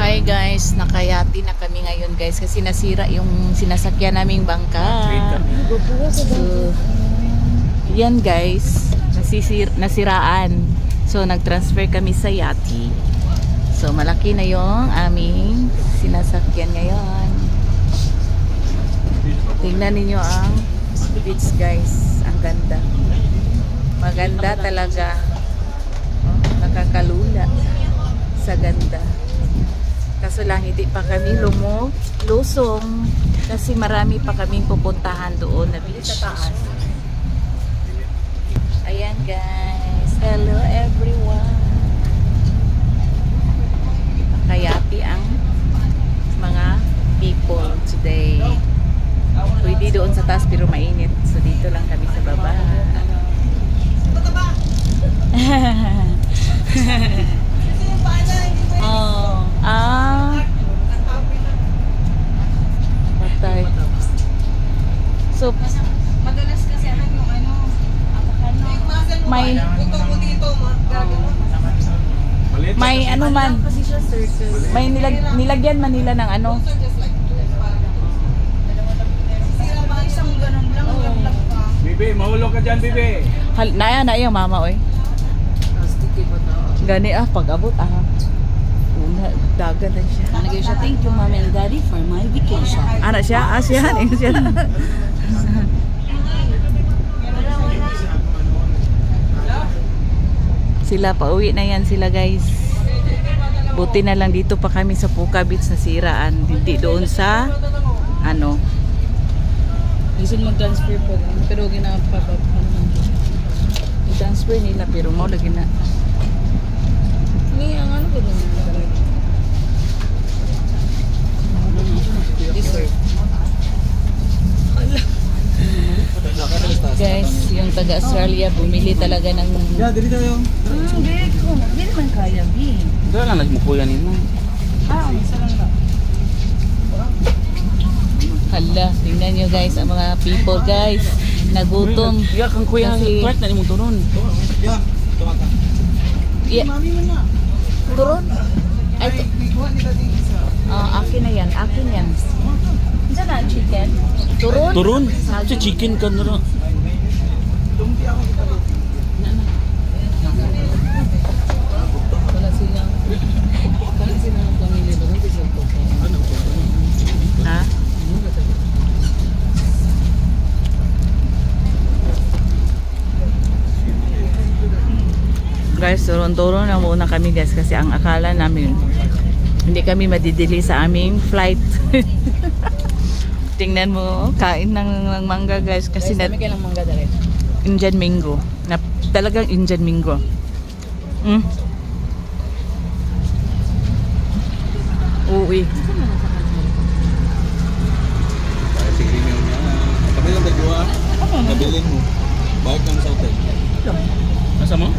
Hi guys, nakayati na kami ngayon guys kasi nasira yung sinasakyan naming bangka. So, yan guys, nasiraan. So, nag-transfer kami sa yati. So, malaki na yung aming sinasakyan ngayon. Tingnan ninyo ang beach guys. Ang ganda. Maganda talaga. Oh, nakakalula sa ganda. Kaso lang hindi pa kami lusong kasi marami pa kaming pupuntahan doon na beach. Ayan guys. Hello everyone. Nakayati ang mga people today. Pwede doon sa taas pero mainit. So dito lang kami sa baba. Oh, patay. So, madalas kasi yung may ano man, may nilagyan man nila ng ano. Bibi, mahulog ka dyan, Bibi. Na yung mama, oy. Gani pag-abot una, dagat na siya. Nagay siya, thank you mommy and daddy for my vacation. Ana siya? Siya. Sila, pauwi na yan sila guys. Buti na lang dito pa kami sa Puka Beach na siraan. Hindi doon sa ano. Gusto mag-transfer po. Pero ginapapap. I-transfer nila pero mo lagi na. Hindi, ang ano ko doon. Guys, yung taga-Australia bumili talaga ng Dili tayo. Hindi naman kaya, B. Dili lang nagmukuyan nino. Isa lang na. hala, tingnan nyo guys ang mga people guys nagutom. Iya kang kuya Kasi- correct na nimong turon. Yeah. Turon? Ay, akin na yan, akin yan. Isa na, chicken. Turon? Turon? Sa chicken ka na rin. Wala silang pamilya doon. Ha? Guys, turon-turon na muna kami guys kasi ang akala namin hindi kami madidili sa aming flight. Tingnan mo, kain ng mangga guys kasi Guys, kami kailang mangga dali. Indian mango. Na talagang Indian mango. Uwi. Sige niyo niya. Kami lang dagwa. Nabilin mo. Balik kang sa hotel. Asa mo?